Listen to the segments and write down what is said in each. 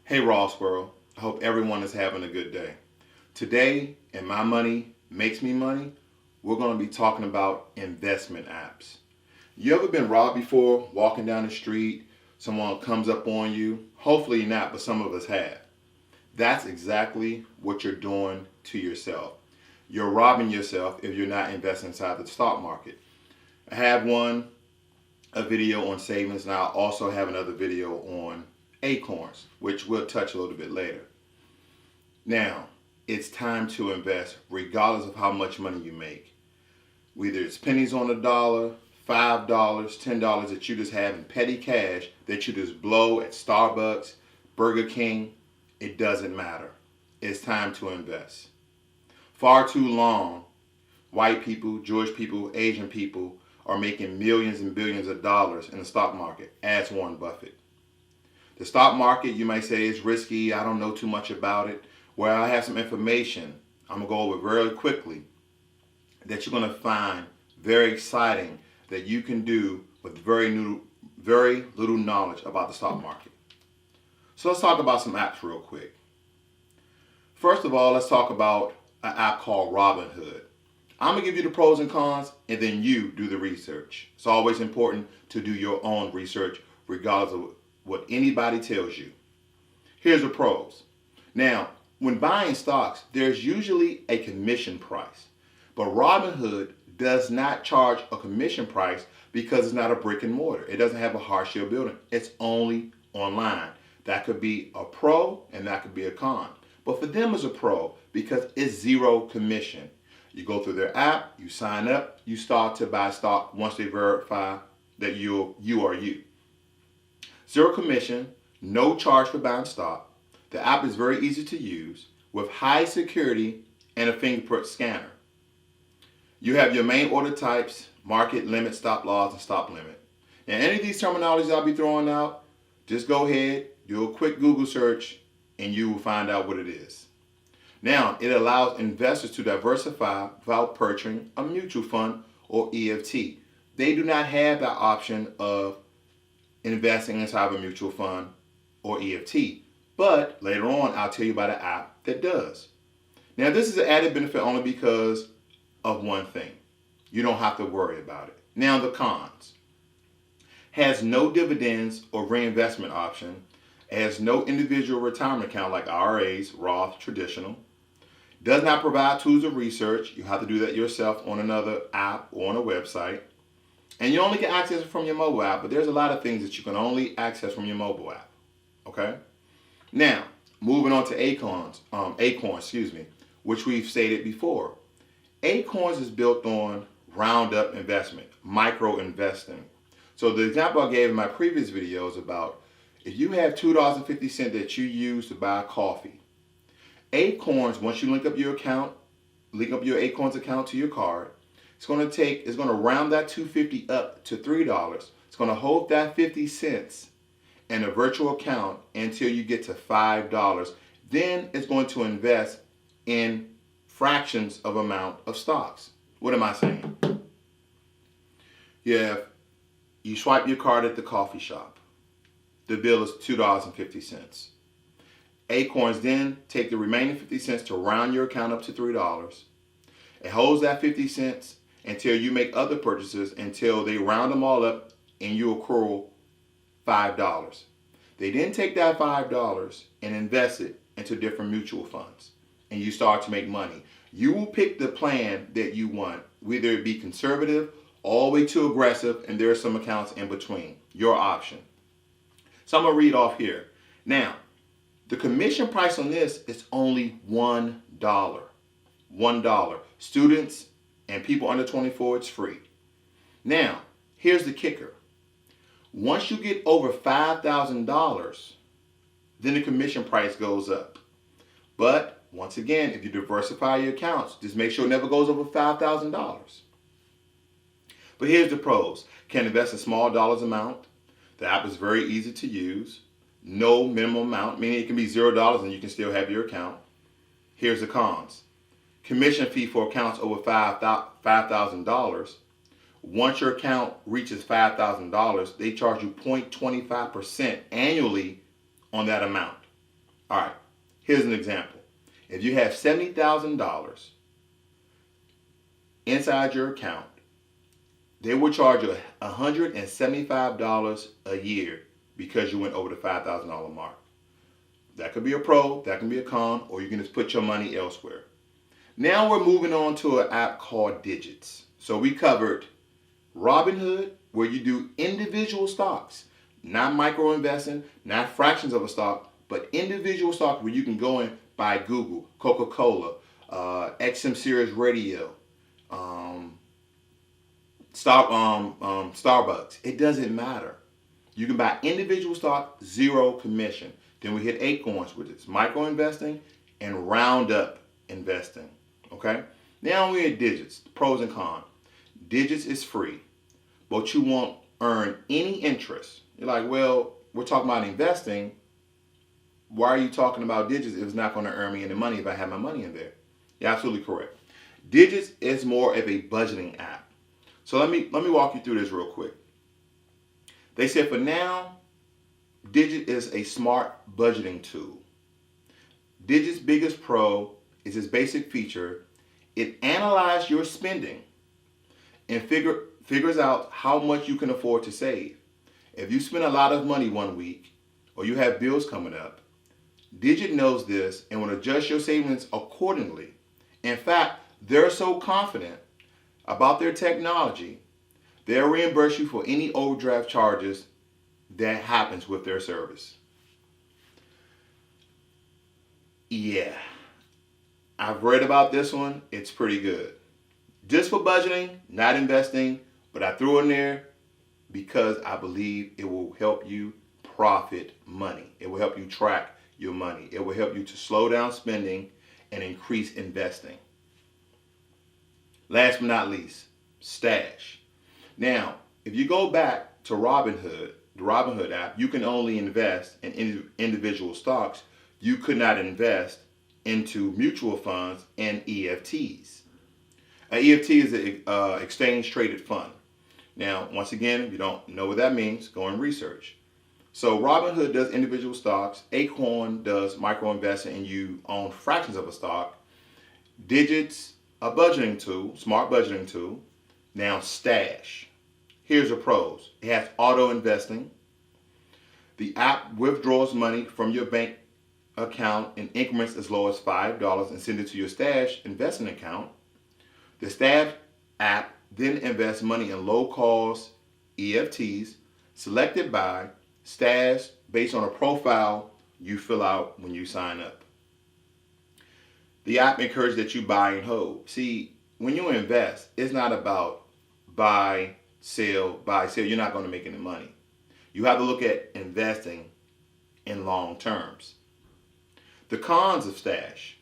Hey Ross World, I hope everyone is having a good day. Today, in My Money Makes Me Money, we're going to be talking about investment apps. You ever been robbed before, walking down the street, someone comes up on you? Hopefully not, but some of us have. That's exactly what you're doing to yourself. You're robbing yourself if you're not investing inside the stock market. I have a video on savings, and I'll also have another video on acorns, which we'll touch a little bit later. Now, it's time to invest regardless of how much money you make. Whether it's pennies on the dollar, $5, $10 that you just have in petty cash that you just blow at Starbucks, Burger King, it doesn't matter. It's time to invest. Far too long, white people, Jewish people, Asian people are making millions and billions of dollars in the stock market, as Warren Buffett. The stock market, you might say, is risky. I don't know too much about it. Well, I have some information I'm going to go over very quickly that you're going to find very exciting that you can do with very little knowledge about the stock market. So let's talk about some apps real quick. First of all, let's talk about an app called Robinhood. I'm going to give you the pros and cons, and then you do the research. It's always important to do your own research regardless of what anybody tells you. Here's the pros. Now, when buying stocks, there's usually a commission price. But Robinhood does not charge a commission price because it's not a brick and mortar. It doesn't have a hardshell building. It's only online. That could be a pro and that could be a con. But for them it's a pro because it's zero commission. You go through their app, you sign up, you start to buy stock once they verify that you are you. Zero commission, no charge for buying stock. The app is very easy to use with high security and a fingerprint scanner. You have your main order types, market, limit, stop loss, and stop limit. Now, any of these terminologies I'll be throwing out, just go ahead, do a quick Google search, and you will find out what it is. Now, it allows investors to diversify without purchasing a mutual fund or EFT. They do not have that option of investing inside a mutual fund or EFT. But later on, I'll tell you about an app that does. Now, this is an added benefit only because of one thing. You don't have to worry about it. Now, the cons. Has no dividends or reinvestment option. Has no individual retirement account like IRAs, Roth, traditional. Does not provide tools of research. You have to do that yourself on another app or on a website. And you only can access it from your mobile app, but there's a lot of things that you can only access from your mobile app. Okay? Now, moving on to Acorns, which we've stated before. Acorns is built on round-up investment, micro investing. So the example I gave in my previous video is about if you have $2.50 that you use to buy coffee. Acorns, once you link up your Acorns account to your card, it's going to round that $2.50 up to $3. It's going to hold that 50 cents in a virtual account until you get to $5. Then it's going to invest in fractions of amount of stocks. What am I saying? You swipe your card at the coffee shop. The bill is $2.50. Acorns then take the remaining 50 cents to round your account up to $3. It holds that 50 cents until you make other purchases until they round them all up and you accrue $5. They then take that $5 and invest it into different mutual funds and you start to make money. You will pick the plan that you want, whether it be conservative all the way to aggressive, and there are some accounts in between. Your option. So I'm going to read off here. Now, the commission price on this is only $1. $1. Students and people under 24, it's free. Now, here's the kicker. Once you get over $5,000, then the commission price goes up. But once again, if you diversify your accounts, just make sure it never goes over $5,000. But here's the pros. Can invest in small dollars amount. The app is very easy to use. No minimum amount, meaning it can be $0 and you can still have your account. Here's the cons. Commission fee for accounts over $5,000. Once your account reaches $5,000, they charge you 0.25% annually on that amount. All right, here's an example. If you have $70,000 inside your account, they will charge you $175 a year because you went over the $5,000 mark. That could be a pro, that can be a con, or you can just put your money elsewhere. Now we're moving on to an app called Digits. So we covered Robinhood, where you do individual stocks, not micro investing, not fractions of a stock, but individual stocks where you can go and buy Google, Coca-Cola, XM Sirius Radio, Starbucks. It doesn't matter. You can buy individual stock, zero commission. Then we hit Acorns, which is micro investing and roundup investing. Okay? Now we're at Digits, pros and cons. Digits is free, but you won't earn any interest. You're like, well, we're talking about investing. Why are you talking about Digits if it's not going to earn me any money if I have my money in there? You're absolutely correct. Digits is more of a budgeting app. So let me walk you through this real quick. They said for now, Digit is a smart budgeting tool. Digit's biggest pro is its basic feature. It analyzes your spending and figures out how much you can afford to save. If you spend a lot of money one week or you have bills coming up, Digit knows this and will adjust your savings accordingly. In fact, they're so confident about their technology, they'll reimburse you for any overdraft charges that happens with their service. Yeah, I've read about this one. It's pretty good. Just for budgeting, not investing, but I threw in there because I believe it will help you profit money. It will help you track your money. It will help you to slow down spending and increase investing. Last but not least, Stash. Now, if you go back to Robinhood, the Robinhood app, you can only invest in individual stocks. You could not invest into mutual funds and EFTs. An EFT is an exchange traded fund. Now, once again, if you don't know what that means, go and research. So Robinhood does individual stocks. Acorn does micro investing and you own fractions of a stock. Digits, a budgeting tool, smart budgeting tool. Now Stash. Here's the pros. It has auto investing. The app withdraws money from your bank account in increments as low as $5 and send it to your Stash investment account. The Stash app then invests money in low-cost EFTs selected by Stash based on a profile you fill out when you sign up. The app encourages that you buy and hold. See, when you invest, it's not about buy, sell. You're not going to make any money. You have to look at investing in long terms. The cons of Stash.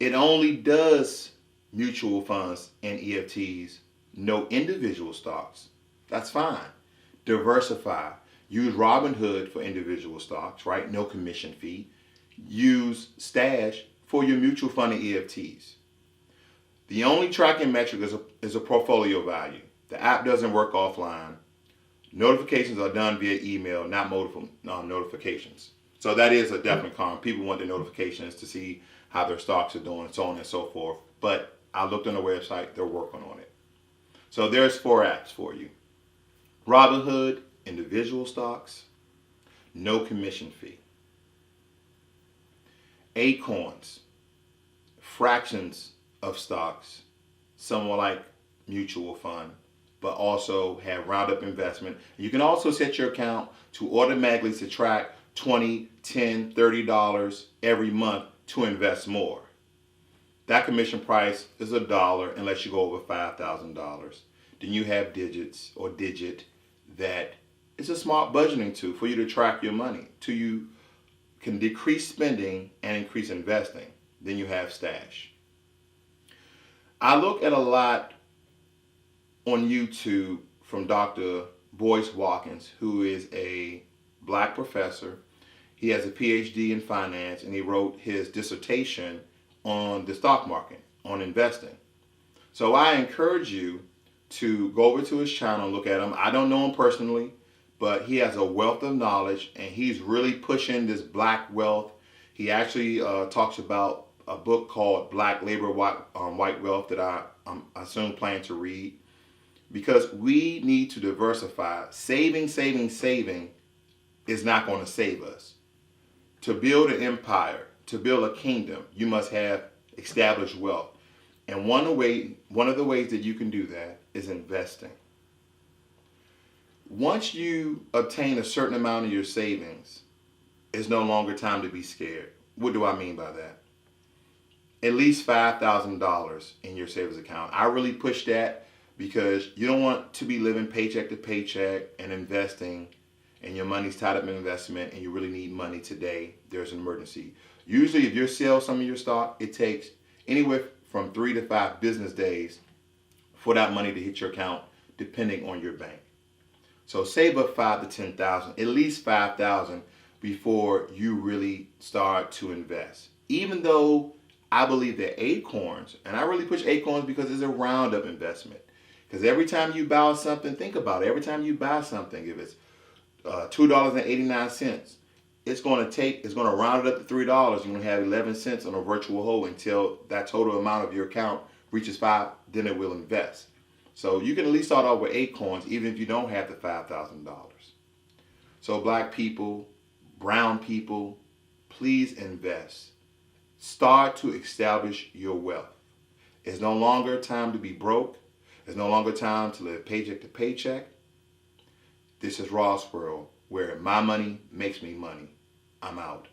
It only does mutual funds and EFTs, no individual stocks. That's fine. Diversify. Use Robinhood for individual stocks, right? No commission fee. Use Stash for your mutual fund and EFTs. The only tracking metric is a portfolio value. The app doesn't work offline. Notifications are done via email, not notifications. So that is a definite con. People want the notifications to see how their stocks are doing, so on and so forth. But I looked on the website, they're working on it. So there's 4 apps for you. Robinhood, individual stocks, no commission fee. Acorns, fractions of stocks, somewhat like mutual fund, but also have roundup investment. You can also set your account to automatically subtract $20, $10, $30 every month to invest more. That commission price is $1 unless you go over $5,000. Then you have Digit that is a smart budgeting tool for you to track your money, till you can decrease spending and increase investing. Then you have Stash. I look at a lot on YouTube from Dr. Boyce Watkins, who is a black professor. He has a PhD in finance and he wrote his dissertation on the stock market, on investing. So I encourage you to go over to his channel and look at him. I don't know him personally, but he has a wealth of knowledge and he's really pushing this black wealth He actually talks about a book called Black Labor, White Wealth that I soon plan to read, because we need to diversify. Saving is not going to save us. To build an empire, to build a kingdom, you must have established wealth. And one of the ways that you can do that is investing. Once you obtain a certain amount of your savings, it's no longer time to be scared. What do I mean by that? At least $5,000 in your savings account. I really push that because you don't want to be living paycheck to paycheck and investing, and your money's tied up in investment and you really need money today. There's an emergency. Usually if you sell some of your stock, it takes anywhere from 3 to 5 business days for that money to hit your account, depending on your bank. So save up 5 to 10,000, at least 5,000 before you really start to invest. Even though I believe that acorns, and I really push acorns because it's a roundup investment. Because every time you buy something, think about it. Every time you buy something, if it's $2.89, it's going to round it up to $3. You're going to have 11 cents on a virtual hold until that total amount of your account reaches 5. Then it will invest. So you can at least start off with acorns, even if you don't have the $5,000. So black people, brown people, please invest. Start to establish your wealth. It's no longer time to be broke. It's no longer time to live paycheck to paycheck. This is Ross World, where my money makes me money. I'm out.